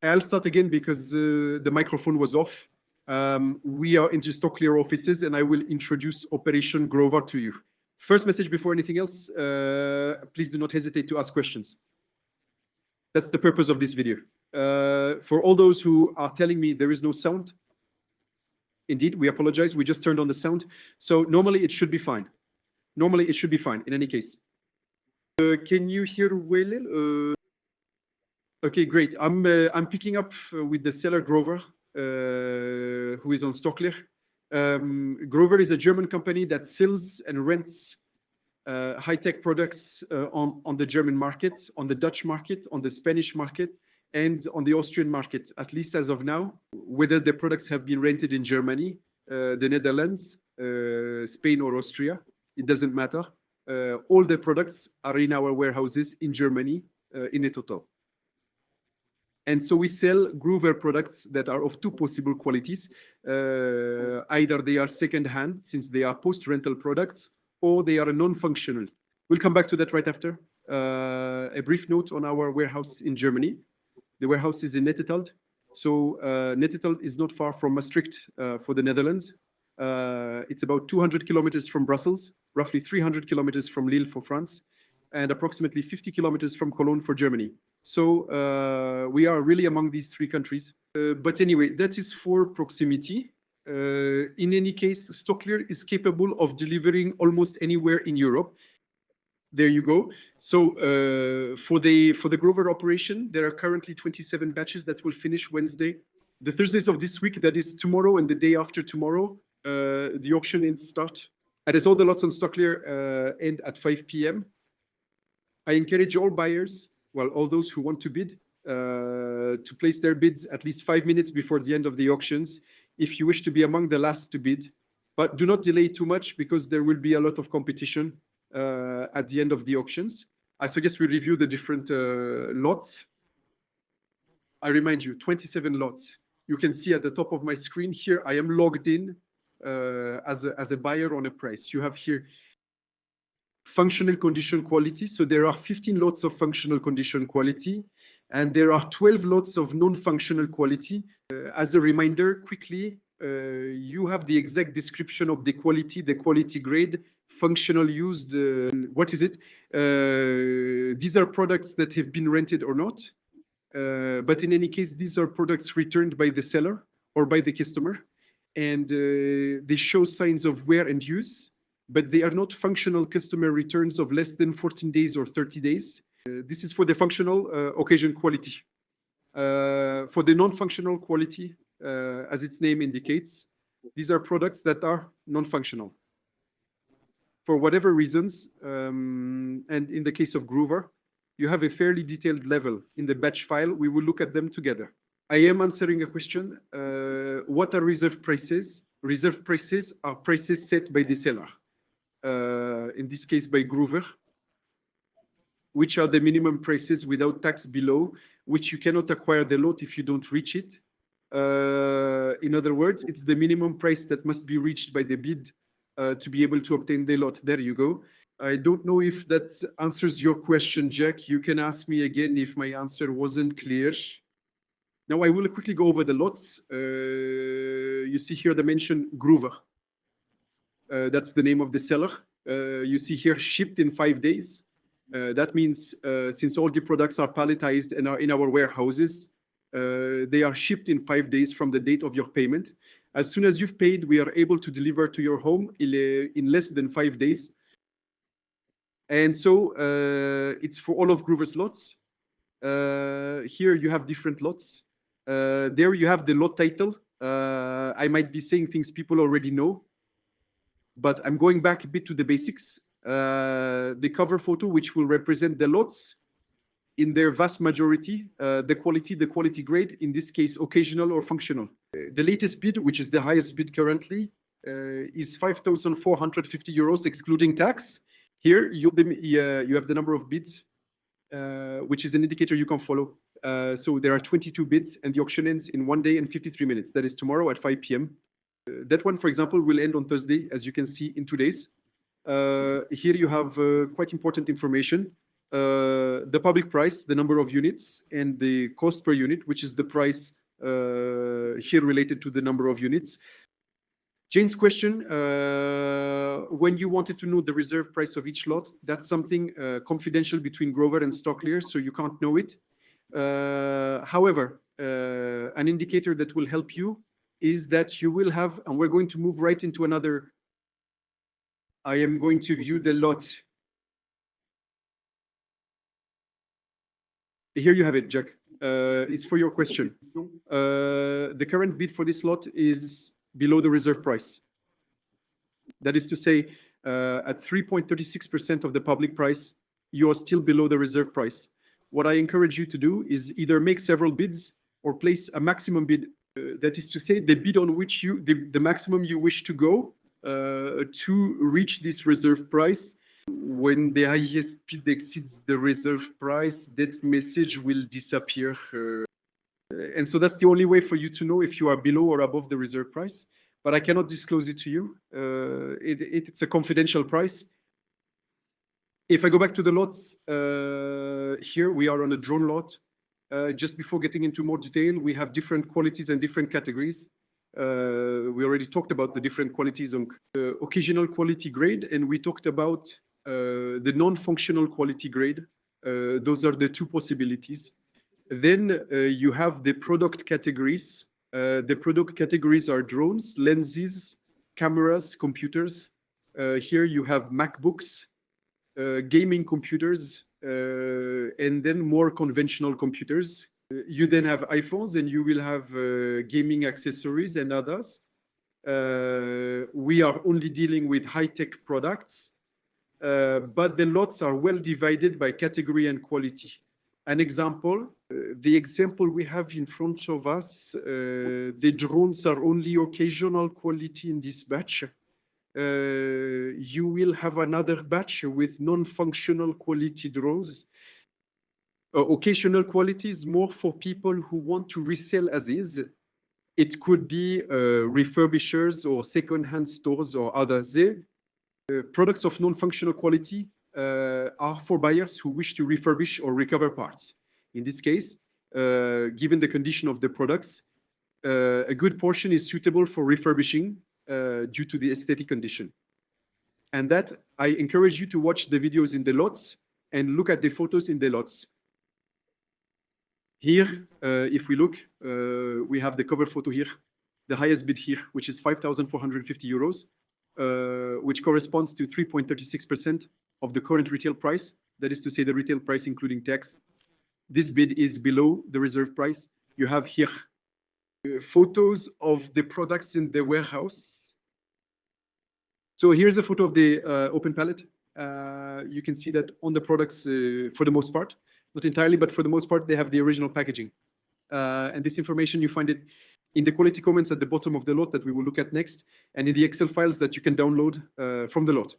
I'll start again because the microphone was off. We are in the Stocklear offices, and I will introduce Operation Grover to you. First message before anything else, please do not hesitate to ask questions. That's the purpose of this video. For all those who are telling me there is no sound, indeed, we apologize. We just turned on the sound. So normally it should be fine. Normally it should be fine in any case. Can you hear well? Okay, great. I'm picking up with the seller Grover, who is on Stocklear. Grover is a German company that sells and rents high-tech products on the German market, on the Dutch market, on the Spanish market, and on the Austrian market, at least as of now. Whether the products have been rented in Germany, the Netherlands, Spain, or Austria, it doesn't matter. All the products are in our warehouses in Germany in a total. And so we sell Grover products that are of two possible qualities. Either they are second-hand, since they are post-rental products, or they are non-functional. We'll come back to that right after. A brief note on our warehouse in Germany. The warehouse is in Netteteld. So Netteteld is not far from Maastricht for the Netherlands. It's about 200 kilometers from Brussels, roughly 300 kilometers from Lille for France, and approximately 50 kilometers from Cologne for Germany. So we are really among these three countries. But anyway, that is for proximity. In any case, Stocklear is capable of delivering almost anywhere in Europe. There you go. So for the Grover operation, there are currently 27 batches that will finish Wednesday. The Thursdays of this week, that is tomorrow and the day after tomorrow, the auction ends start. And as all the lots on Stocklear end at 5 p.m. I encourage all buyers, well, all those who want to bid, to place their bids at least 5 minutes before the end of the auctions, if you wish to be among the last to bid. But do not delay too much, because there will be a lot of competition at the end of the auctions. I suggest we review the different lots. I remind you, 27 lots. You can see at the top of my screen here, I am logged in as a buyer on a price. You have here functional condition quality. So there are 15 lots of functional condition quality, and there are 12 lots of non-functional quality. As a reminder, quickly, you have the exact description of the quality grade, functional used, what is it? These are products that have been rented or not. But in any case, these are products returned by the seller or by the customer. And they show signs of wear and use, but they are not functional customer returns of less than 14 days or 30 days. This is for the functional occasion quality. For the non-functional quality, as its name indicates, these are products that are non-functional. For whatever reasons, and in the case of Grover, you have a fairly detailed level in the batch file. We will look at them together. I am answering a question. What are reserve prices? Reserve prices are prices set by the seller. In this case, by Grover, which are the minimum prices without tax below, which you cannot acquire the lot if you don't reach it. In other words, it's the minimum price that must be reached by the bid to be able to obtain the lot. There you go. I don't know if that answers your question, Jack. You can ask me again if my answer wasn't clear. Now I will quickly go over the lots. You see here the mention Grover. That's the name of the seller. You see here shipped in 5 days. That means since all the products are palletized and are in our warehouses, they are shipped in 5 days from the date of your payment. As soon as you've paid, we are able to deliver to your home in less than 5 days. And so it's for all of Grover's lots. Here you have different lots. There you have the lot title. I might be saying things people already know, but I'm going back a bit to the basics. The cover photo, which will represent the lots in their vast majority, the quality grade, in this case, occasional or functional. The latest bid, which is the highest bid currently, is 5,450 euros, excluding tax. Here, you have the number of bids, which is an indicator you can follow. So there are 22 bids, and the auction ends in 1 day and 53 minutes. That is tomorrow at 5 p.m. That one, for example, will end on Thursday, as you can see in 2 days. Here you have quite important information. the public price, the number of units, and the cost per unit, which is the price here related to the number of units. Jane's question, when you wanted to know the reserve price of each lot, that's something confidential between Grover and Stocklear, so you can't know it. However, an indicator that will help you is that you will have, and we're going to move right into another. I am going to view the lot. Here you have it, Jack. It's for your question. The current bid for this lot is below the reserve price. That is to say, at 3.36% of the public price, you are still below the reserve price. What I encourage you to do is either make several bids or place a maximum bid. That is to say, the bid on which the maximum you wish to go to reach this reserve price. When the highest bid exceeds the reserve price, that message will disappear. And so that's the only way for you to know if you are below or above the reserve price. But I cannot disclose it to you. It's a confidential price. If I go back to the lots, here we are on a drone lot. Just before getting into more detail, we have different qualities and different categories. We already talked about the different qualities on occasional quality grade, and we talked about the non-functional quality grade. Those are the two possibilities. Then you have the product categories. The product categories are drones, lenses, cameras, computers. Here you have MacBooks, gaming computers, and then more conventional computers. You then have iPhones, and you will have gaming accessories and others. We are only dealing with high-tech products, but the lots are well divided by category and quality. An example, the example we have in front of us, the drones are only occasional quality in this batch. You will have another batch with non-functional quality drones. Occasional quality is more for people who want to resell as is. It could be refurbishers or second-hand stores or others. Products of non-functional quality are for buyers who wish to refurbish or recover parts. In this case, given the condition of the products, a good portion is suitable for refurbishing due to the aesthetic condition. And that, I encourage you to watch the videos in the lots and look at the photos in the lots. Here, if we look, we have the cover photo here, the highest bid here, which is 5,450 euros, which corresponds to 3.36% of the current retail price. That is to say, the retail price including tax. This bid is below the reserve price. You have here photos of the products in the warehouse. So here's a photo of the open pallet. You can see that on the products, for the most part, not entirely, but for the most part, they have the original packaging. And this information, you find it in the quality comments at the bottom of the lot that we will look at next, and in the Excel files that you can download from the lot.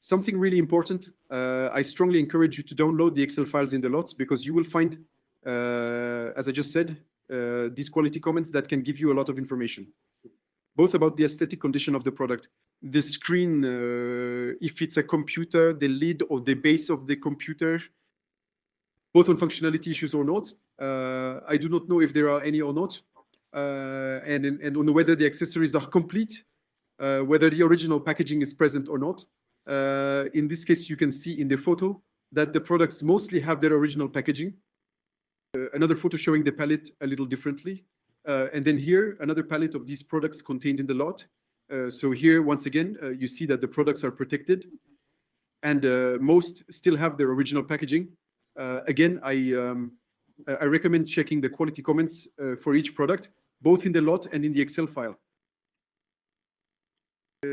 Something really important, I strongly encourage you to download the Excel files in the lots, because you will find, as I just said, these quality comments that can give you a lot of information, both about the aesthetic condition of the product, the screen, if it's a computer, the lid or the base of the computer, both on functionality issues or not. I do not know if there are any or not, and on whether the accessories are complete, whether the original packaging is present or not. In this case, you can see in the photo that the products mostly have their original packaging. Another photo showing the palette a little differently. And then here, another palette of these products contained in the lot. So here, once again, you see that the products are protected, and most still have their original packaging. Again, I recommend checking the quality comments for each product, both in the lot and in the Excel file.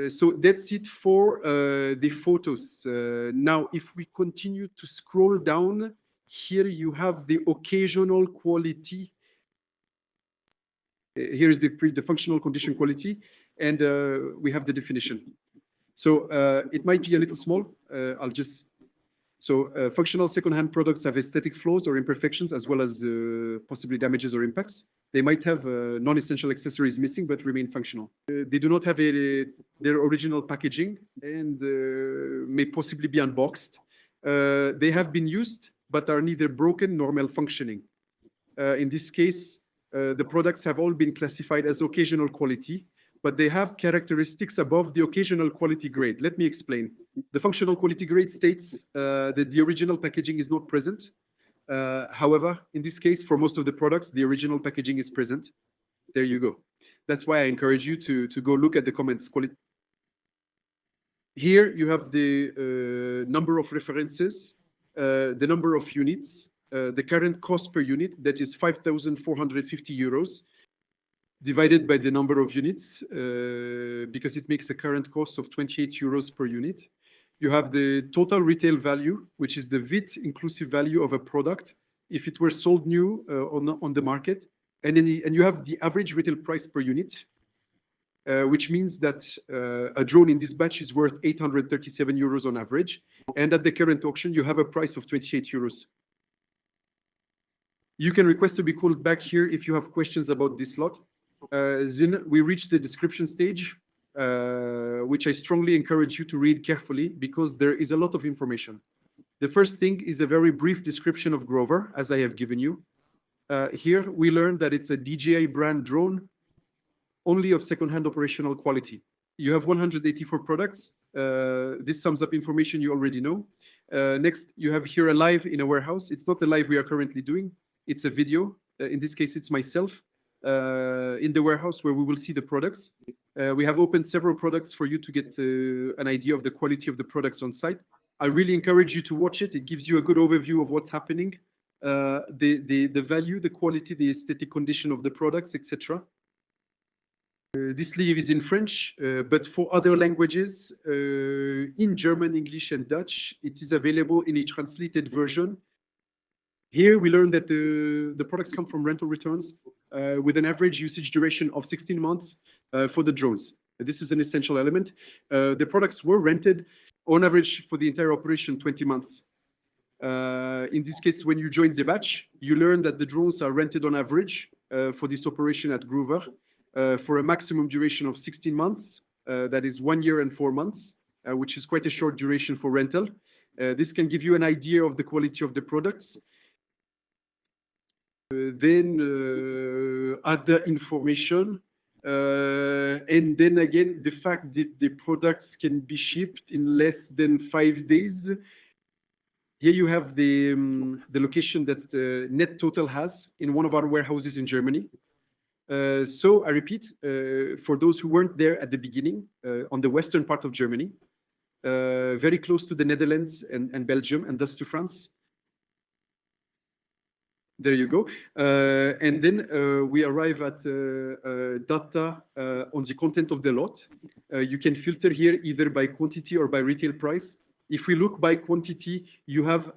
So that's it for the photos. Now, if we continue to scroll down, here you have the occasional quality. Here is the functional condition quality, and we have the definition. So it might be a little small. Functional second-hand products have aesthetic flaws or imperfections, as well as possibly damages or impacts. They might have non-essential accessories missing, but remain functional. They do not have their original packaging and may possibly be unboxed. They have been used, but are neither broken nor malfunctioning. In this case, the products have all been classified as occasional quality, but they have characteristics above the occasional quality grade. Let me explain. The functional quality grade states that the original packaging is not present. However, in this case, for most of the products, the original packaging is present. There you go. That's why I encourage you to go look at the comments. Here you have the number of references, the number of units, the current cost per unit, that is 5,450 euros, divided by the number of units, because it makes a current cost of 28 euros per unit. You have the total retail value, which is the VAT inclusive value of a product if it were sold new on the market. And you have the average retail price per unit, which means that a drone in this batch is worth 837 euros on average. And at the current auction, you have a price of 28 euros. You can request to be called back here if you have questions about this lot. Then we reach the description stage, which I strongly encourage you to read carefully because there is a lot of information. The first thing is a very brief description of Grover, as I have given you. Here we learn that it's a DJI brand drone, only of second-hand operational quality. You have 184 products. This sums up information you already know. Next, you have here a live in a warehouse. It's not the live we are currently doing. It's a video. In this case, it's myself in the warehouse where we will see the products. We have opened several products for you to get an idea of the quality of the products on site. I really encourage you to watch it. It gives you a good overview of what's happening, the value, the quality, the aesthetic condition of the products, etc. This sleeve is in French, but for other languages, in German, English, and Dutch, it is available in a translated version. Here we learn that the products come from rental returns with an average usage duration of 16 months for the drones. This is an essential element. The products were rented on average for the entire operation, 20 months. In this case, when you join the batch, you learn that the drones are rented on average for this operation at Grover for a maximum duration of 16 months. That is 1 year and 4 months, which is quite a short duration for rental. This can give you an idea of the quality of the products. Then other information. And then again, the fact that the products can be shipped in less than 5 days. Here you have the location that Net Total has in one of our warehouses in Germany. So I repeat, for those who weren't there at the beginning, on the western part of Germany, very close to the Netherlands and Belgium, and thus to France. There you go. And then we arrive at data on the content of the lot. You can filter here either by quantity or by retail price. If we look by quantity, you have,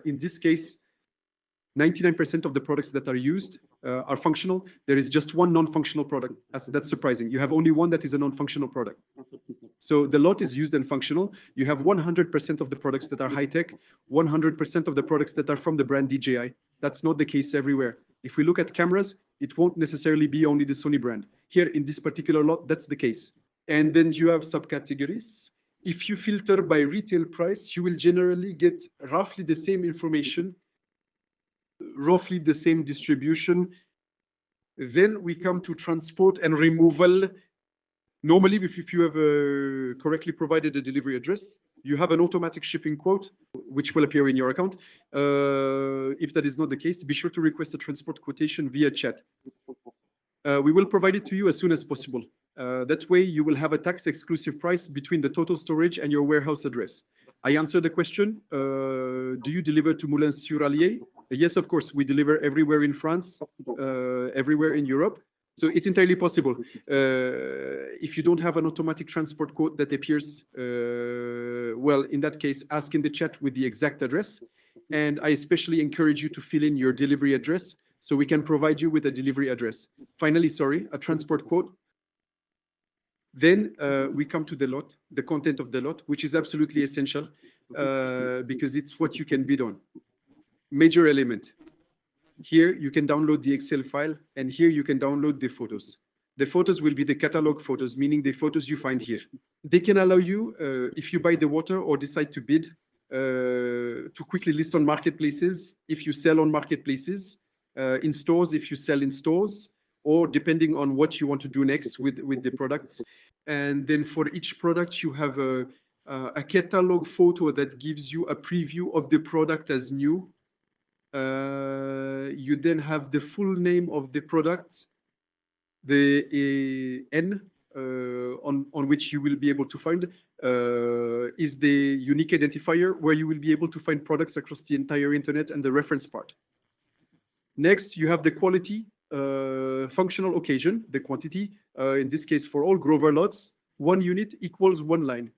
in this case, 99% of the products that are used are functional. There is just one non-functional product. That's surprising. You have only one that is a non-functional product. So the lot is used and functional. You have 100% of the products that are high-tech, 100% of the products that are from the brand DJI. That's not the case everywhere. If we look at cameras, it won't necessarily be only the Sony brand. Here in this particular lot, that's the case. And then you have subcategories. If you filter by retail price, you will generally get roughly the same information, roughly the same distribution. Then we come to transport and removal. Normally, if you have correctly provided a delivery address, you have an automatic shipping quote, which will appear in your account. If that is not the case, be sure to request a transport quotation via chat. We will provide it to you as soon as possible. That way, you will have a tax-exclusive price between the total storage and your warehouse address. I answered the question, do you deliver to Moulins-sur-Allier? Yes, of course. We deliver everywhere in France, everywhere in Europe. So it's entirely possible. If you don't have an automatic transport quote that appears, well, in that case, ask in the chat with the exact address. And I especially encourage you to fill in your delivery address so we can provide you with a delivery address. Finally, sorry, a transport quote. Then we come to the lot, the content of the lot, which is absolutely essential because it's what you can bid on. Major element. Here you can download the Excel file, and here you can download the photos. The photos will be the catalog photos, meaning the photos you find here. They can allow you, if you buy the water or decide to bid, to quickly list on marketplaces if you sell on marketplaces, in stores if you sell in stores, or depending on what you want to do next with the products. And then for each product, you have a catalog photo that gives you a preview of the product as new. You then have the full name of the product, the N on which you will be able to find is the unique identifier where you will be able to find products across the entire internet and the reference part. Next, you have the quality, functional occasion, the quantity, in this case for all Grover lots, 1 unit equals 1 line.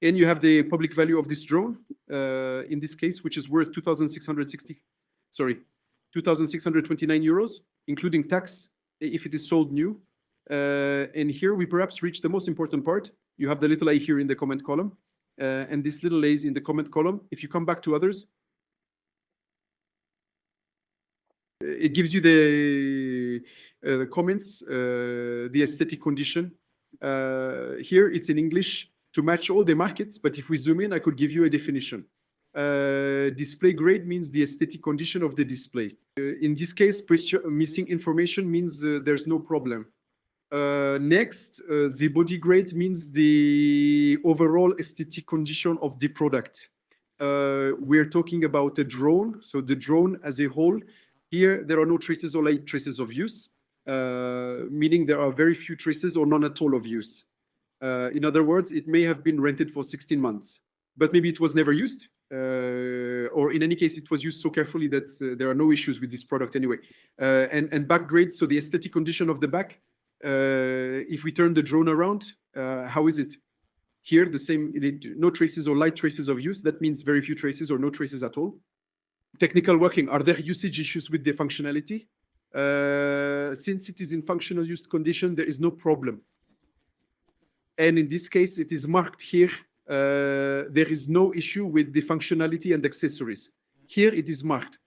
And you have the public value of this drone, in this case, which is worth 2,629 euros, including tax if it is sold new. And here we perhaps reach the most important part. You have the little a here in the comment column, and this little a is in the comment column. If you come back to others, it gives you the comments, the aesthetic condition. Here it's in English to match all the markets, but if we zoom in, I could give you a definition. Display grade means the aesthetic condition of the display. In this case, missing information means there's no problem. Next, the body grade means the overall aesthetic condition of the product. We're talking about a drone, so the drone as a whole. Here, there are no traces or light traces of use, meaning there are very few traces or none at all of use. In other words, it may have been rented for 16 months, but maybe it was never used, or in any case, it was used so carefully that there are no issues with this product anyway. And back grade, so the aesthetic condition of the back, if we turn the drone around, how is it? Here, the same, no traces or light traces of use. That means very few traces or no traces at all. Technical working, are there usage issues with the functionality? Since it is in functional used condition, there is no problem. And in this case, it is marked here. There is no issue with the functionality and accessories. Here it is marked.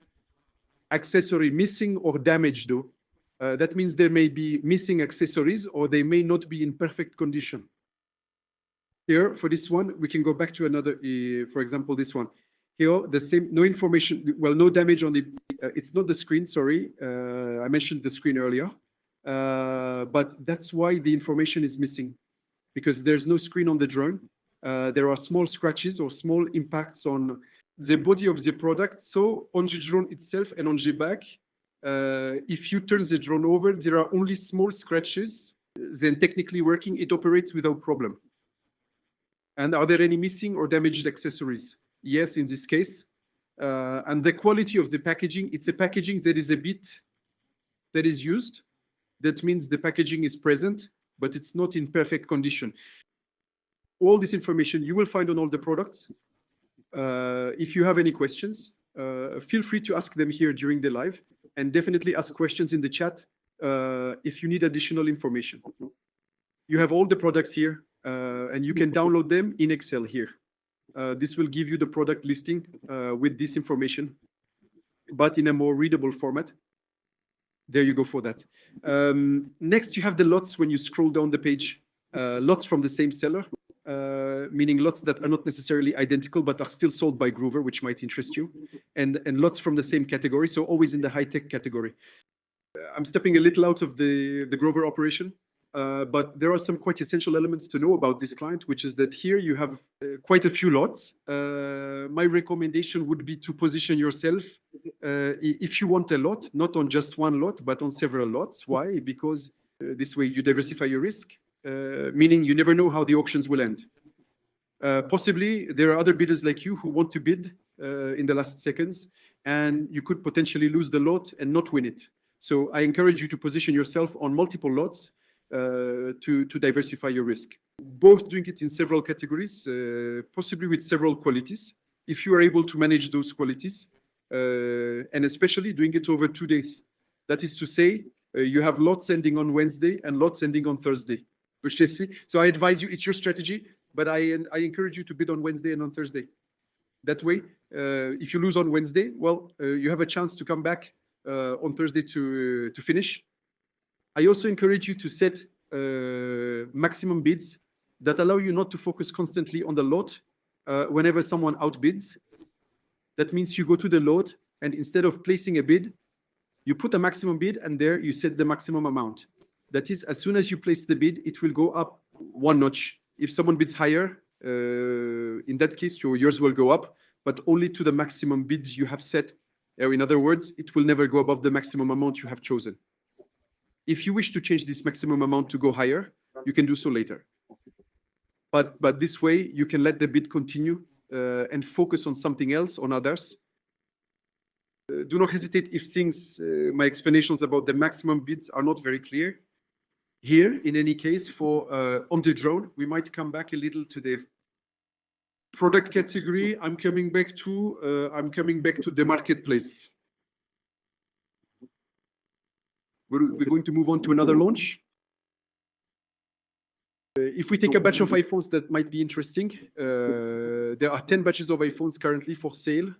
Accessory missing or damaged though. That means there may be missing accessories or they may not be in perfect condition. Here, for this one, we can go back to another, for example, this one. Here, the same, no information, well, no damage on the, it's not the screen, sorry. I mentioned the screen earlier. But that's why the information is missing, because there's no screen on the drone. There are small scratches or small impacts on the body of the product. So on the drone itself and on the back, if you turn the drone over, there are only small scratches. Then technically working, it operates without problem. And are there any missing or damaged accessories? Yes, in this case. And the quality of the packaging, it's a packaging that is a bit, that is used. That means the packaging is present, but it's not in perfect condition. All this information you will find on all the products. If you have any questions, feel free to ask them here during the live, and definitely ask questions in the chat if you need additional information. You have all the products here, and you can download them in Excel here. This will give you the product listing with this information, but in a more readable format. There you go for that. Next, you have the lots when you scroll down the page. Lots from the same seller, meaning lots that are not necessarily identical, but are still sold by Groover, which might interest you. And lots from the same category, so always in the high-tech category. I'm stepping a little out of the Groover operation, but there are some quite essential elements to know about this client, which is that here you have quite a few lots. My recommendation would be to position yourself, if you want a lot, not on just one lot, but on several lots. Why? Because this way you diversify your risk, meaning you never know how the auctions will end. Possibly there are other bidders like you who want to bid in the last seconds, and you could potentially lose the lot and not win it. So I encourage you to position yourself on multiple lots to diversify your risk. Both doing it in several categories, possibly with several qualities, if you are able to manage those qualities, and especially doing it over 2 days. That is to say, you have lots ending on Wednesday and lots ending on Thursday. So I advise you, it's your strategy, but I encourage you to bid on Wednesday and on Thursday. That way, if you lose on Wednesday, well, you have a chance to come back on Thursday to finish. I also encourage you to set maximum bids that allow you not to focus constantly on the lot, whenever someone outbids. That means you go to the lot, and instead of placing a bid, you put a maximum bid, and there you set the maximum amount. That is, as soon as you place the bid, it will go up one notch. If someone bids higher, in that case, yours will go up, but only to the maximum bid you have set. In other words, it will never go above the maximum amount you have chosen. If you wish to change this maximum amount to go higher, you can do so later. But this way, you can let the bid continue and focus on something else, on others. Do not hesitate if things, my explanations about the maximum bids are not very clear. Here, in any case, for on the drone, we might come back a little to the product category. I'm coming back to the marketplace. We're going to move on to another launch. If we take a batch of iPhones that might be interesting, there are 10 batches of iPhones currently for sale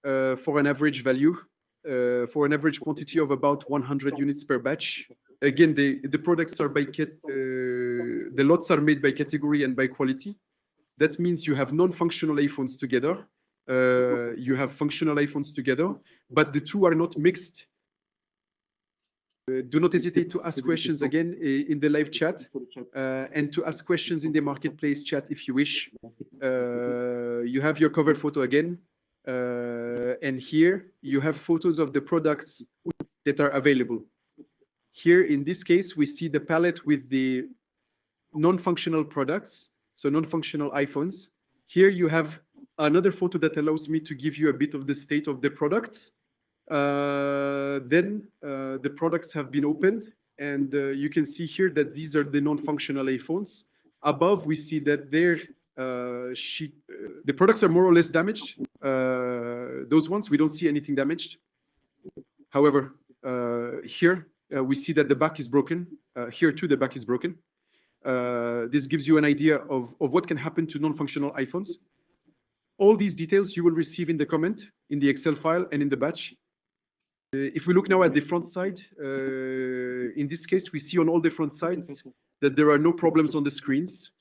for an average value, for an average quantity of about 100 units per batch. Again, the products are by the lots are made by category and by quality. That means you have non-functional iPhones together. You have functional iPhones together, but the two are not mixed. Do not hesitate to ask questions again in the live chat and to ask questions in the marketplace chat if you wish. You have your cover photo again. And here you have photos of the products that are available. Here, in this case, we see the palette with the non-functional products, so non-functional iPhones. Here you have another photo that allows me to give you a bit of the state of the products. Then the products have been opened, and you can see here that these are the non-functional iPhones. Above, we see that the products are more or less damaged. Those ones, we don't see anything damaged. However, here we see that the back is broken. Here too, the back is broken. This gives you an idea of what can happen to non-functional iPhones. All these details you will receive in the comment, in the Excel file, and in the batch. If we look now at the front side, in this case, we see on all the front sides that there are no problems on the screens,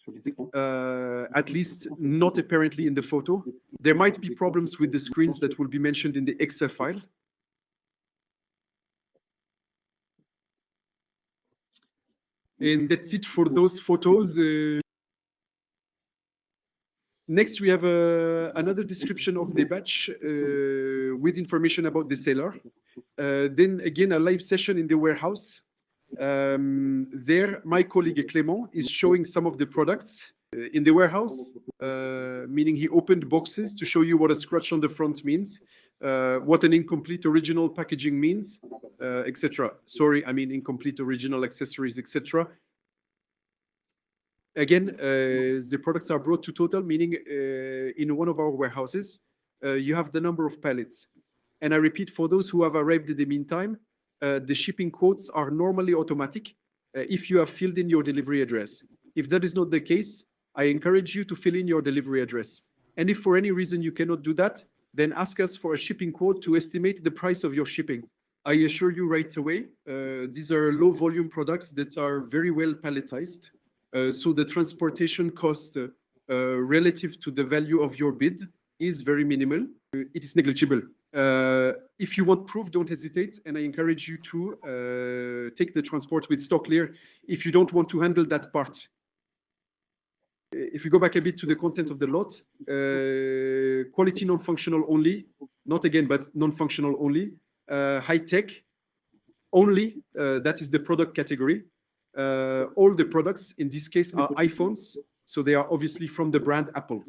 at least not apparently in the photo. There might be problems with the screens that will be mentioned in the Excel file. And that's it for those photos. Next, we have another description of the batch with information about the seller. Then again, a live session in the warehouse. There, my colleague Clément is showing some of the products in the warehouse, meaning he opened boxes to show you what a scratch on the front means, what an incomplete original packaging means, etc. Sorry, I mean incomplete original accessories, etc. Again, the products are brought to total, meaning in one of our warehouses, you have the number of pallets. And I repeat, for those who have arrived in the meantime, the shipping quotes are normally automatic if you have filled in your delivery address. If that is not the case, I encourage you to fill in your delivery address. And if for any reason you cannot do that, then ask us for a shipping quote to estimate the price of your shipping. I assure you right away, these are low volume products that are very well palletized. So the transportation cost relative to the value of your bid is very minimal. It is negligible. If you want proof, don't hesitate. And I encourage you to take the transport with Stocklear if you don't want to handle that part. If we go back a bit to the content of the lot, quality non-functional only, not again, but non-functional only, high-tech only, that is the product category. All the products in this case are iPhones, so they are obviously from the brand Apple.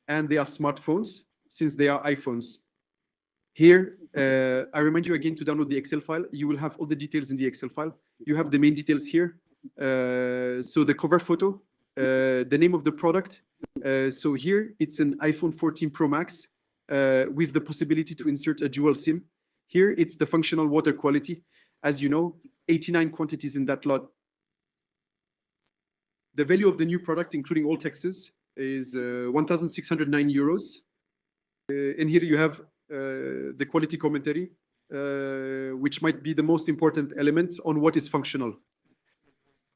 And they are smartphones, since they are iPhones. Here, I remind you again to download the Excel file. You will have all the details in the Excel file. You have the main details here. So the cover photo, the name of the product. So here, it's an iPhone 14 Pro Max with the possibility to insert a dual SIM. Here, it's the functional water quality. As you know, 89 quantities in that lot. The value of the new product, including all taxes, is 1,609 euros. And here you have the quality commentary, which might be the most important element on what is functional.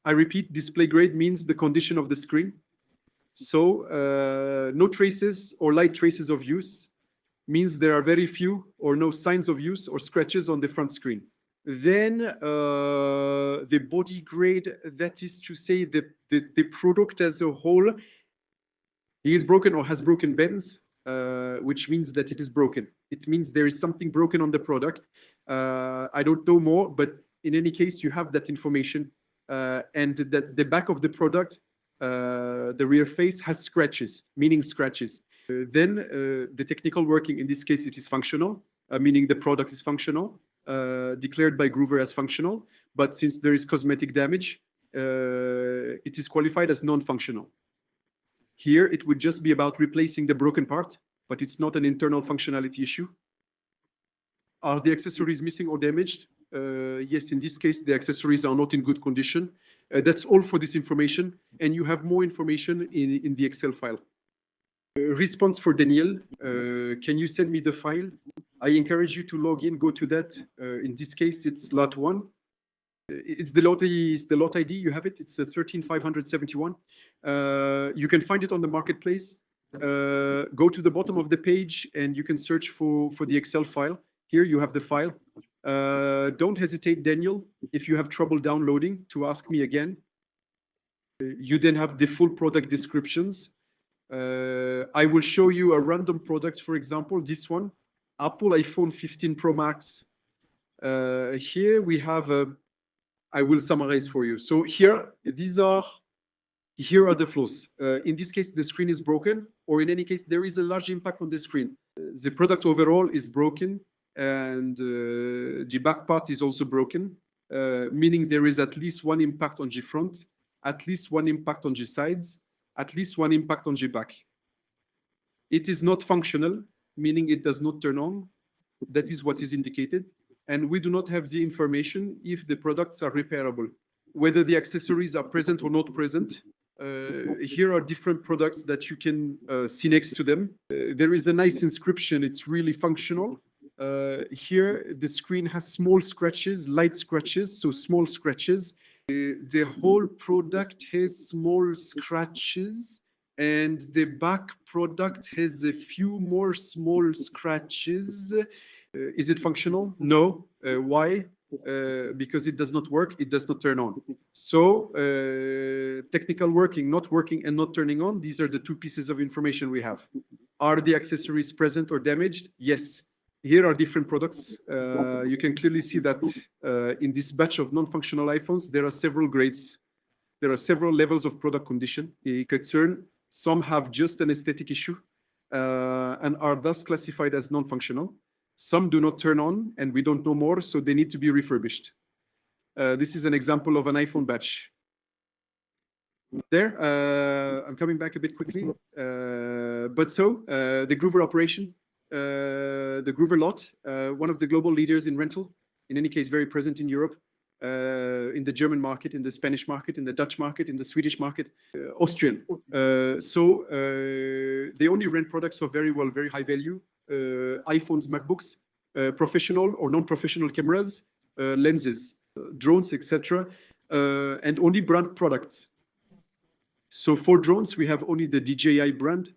I repeat, display grade means the condition of the screen. So no traces or light traces of use means there are very few or no signs of use or scratches on the front screen. Then the body grade, that is to say the product as a whole, is broken or has broken bends, which means that it is broken. It means there is something broken on the product. I don't know more, but in any case, you have that information. And that the back of the product, the rear face has scratches, meaning scratches. Then the technical working, in this case, it is functional, meaning the product is functional, declared by Groover as functional. But since there is cosmetic damage, it is qualified as non-functional. Here, it would just be about replacing the broken part, but it's not an internal functionality issue. Are the accessories missing or damaged? Yes, in this case, the accessories are not in good condition. That's all for this information, and you have more information in the Excel file. Response for Daniel. Can you send me the file? I encourage you to log in, go to that. In this case, it's lot 1. It's the lot ID. You have it. It's 13571. You can find it on the marketplace. Go to the bottom of the page, and you can search for the Excel file. Here you have the file. Don't hesitate, Daniel, if you have trouble downloading, to ask me again. You then have the full product descriptions. I will show you a random product, for example, this one, Apple iPhone 15 Pro Max. Here we have I will summarize for you. So here are the flaws. In this case, the screen is broken, or in any case, there is a large impact on the screen. The product overall is broken, and the back part is also broken, meaning there is at least one impact on the front, at least one impact on the sides, at least one impact on the back. It is not functional, meaning it does not turn on. That is what is indicated. And we do not have the information if the products are repairable, whether the accessories are present or not present. Here are different products that you can see next to them. There is a nice inscription. It's really functional. Here, the screen has small scratches, light scratches, so small scratches. The whole product has small scratches, and the back product has a few more small scratches. Is it functional? No. Why? Because it does not work, it does not turn on. So technical working, not working, and not turning on, these are the two pieces of information we have. Are the accessories present or damaged? Yes. Here are different products. You can clearly see that in this batch of non-functional iPhones, there are several grades. There are several levels of product condition, a concern. Some have just an aesthetic issue and are thus classified as non-functional. Some do not turn on, and we don't know more, so they need to be refurbished. This is an example of an iPhone batch. There, I'm coming back a bit quickly. But so, the Groover operation, the Groover lot, one of the global leaders in rental, in any case, very present in Europe, in the German market, in the Spanish market, in the Dutch market, in the Swedish market, Austrian. So they only rent products of very high value, iPhones, MacBooks, professional or non-professional cameras, lenses, drones, etc., and only brand products. So for drones, we have only the DJI brand.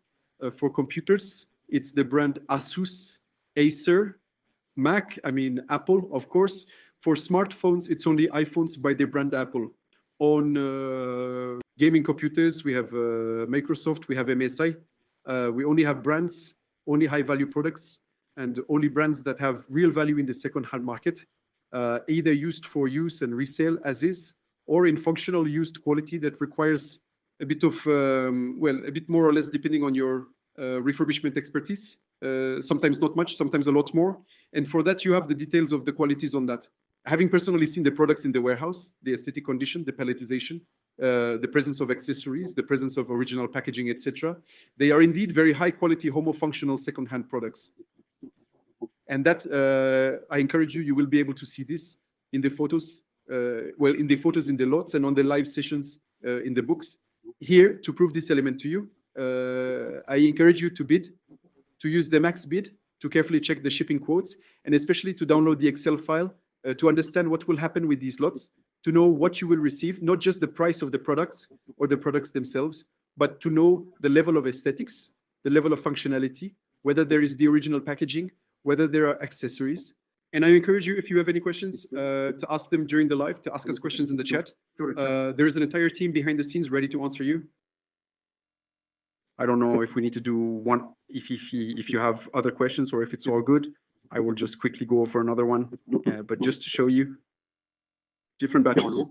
For computers, it's the brand Asus, Acer, Mac, Apple, of course. For smartphones, it's only iPhones by the brand Apple. On gaming computers, we have Microsoft, we have MSI. We only have brands, only high-value products, and only brands that have real value in the second-hand market, either used for use and resale as is, or in functional used quality that requires a bit of, a bit more or less depending on your refurbishment expertise. Sometimes not much, sometimes a lot more. And for that, you have the details of the qualities on that. Having personally seen the products in the warehouse, the aesthetic condition, the palletization, the presence of accessories, the presence of original packaging, etc. They are indeed very high quality, homo-functional second-hand products. And that, I encourage you, you will be able to see this in the photos, in the photos in the lots and on the live sessions in the books. Here, to prove this element to you, I encourage you to bid, to use the max bid, to carefully check the shipping quotes, and especially to download the Excel file to understand what will happen with these lots, to know what you will receive, not just the price of the products or the products themselves, but to know the level of aesthetics, the level of functionality, whether there is the original packaging, whether there are accessories. And I encourage you, if you have any questions, to ask them during the live, to ask us questions in the chat. There is an entire team behind the scenes ready to answer you. I don't know if we need to do one, if you have other questions or if it's all good. I will just quickly go over another one, but just to show you different batches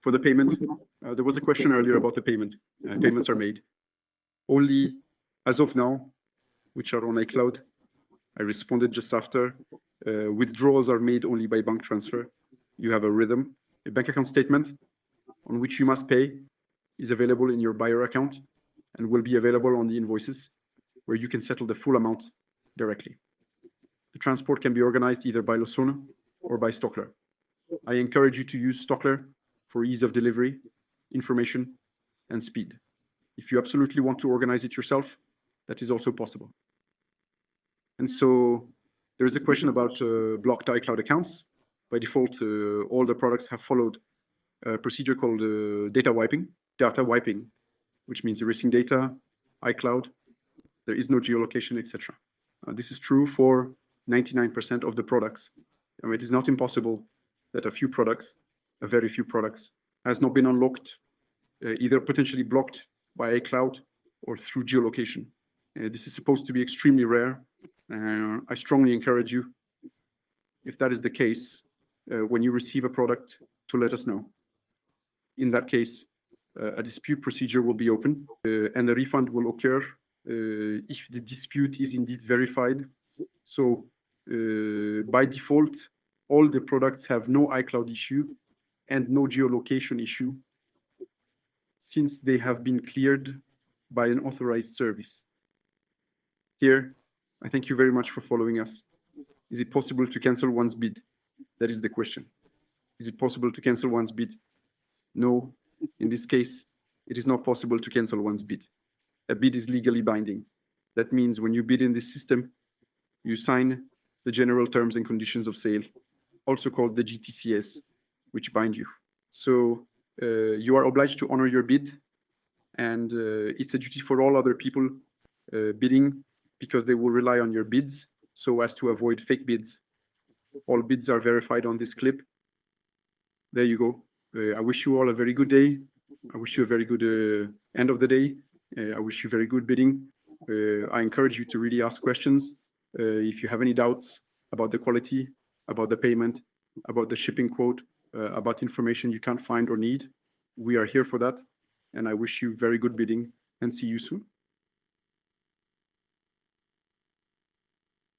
for the payment. There was a question earlier about the payment. Payments are made only as of now, which are on iCloud. I responded just after. Withdrawals are made only by bank transfer. You have a rhythm. A bank account statement on which you must pay is available in your buyer account and will be available on the invoices where you can settle the full amount directly. The transport can be organized either by Losona or by Stocklear. I encourage you to use Stocklear for ease of delivery, information, and speed. If you absolutely want to organize it yourself, that is also possible. And so there is a question about blocked iCloud accounts. By default, all the products have followed a procedure called data wiping, which means erasing data, iCloud. There is no geolocation, etc. This is true for 99% of the products. It is not impossible that a few products, a very few products, has not been unlocked, either potentially blocked by iCloud or through geolocation. This is supposed to be extremely rare. I strongly encourage you, if that is the case, when you receive a product, to let us know. In that case, a dispute procedure will be open and a refund will occur if the dispute is indeed verified. So by default, all the products have no iCloud issue and no geolocation issue since they have been cleared by an authorized service. Here, I thank you very much for following us. Is it possible to cancel one's bid? That is the question. Is it possible to cancel one's bid? No, in this case, it is not possible to cancel one's bid. A bid is legally binding. That means when you bid in this system, you sign the general terms and conditions of sale, also called the GTCS, which bind you. So you are obliged to honor your bid, and it's a duty for all other people bidding, because they will rely on your bids so as to avoid fake bids. All bids are verified on this clip. There you go. I wish you all a very good day. I wish you a very good end of the day. I wish you very good bidding. I encourage you to really ask questions. If you have any doubts about the quality, about the payment, about the shipping quote, about information you can't find or need, we are here for that. And I wish you very good bidding and see you soon.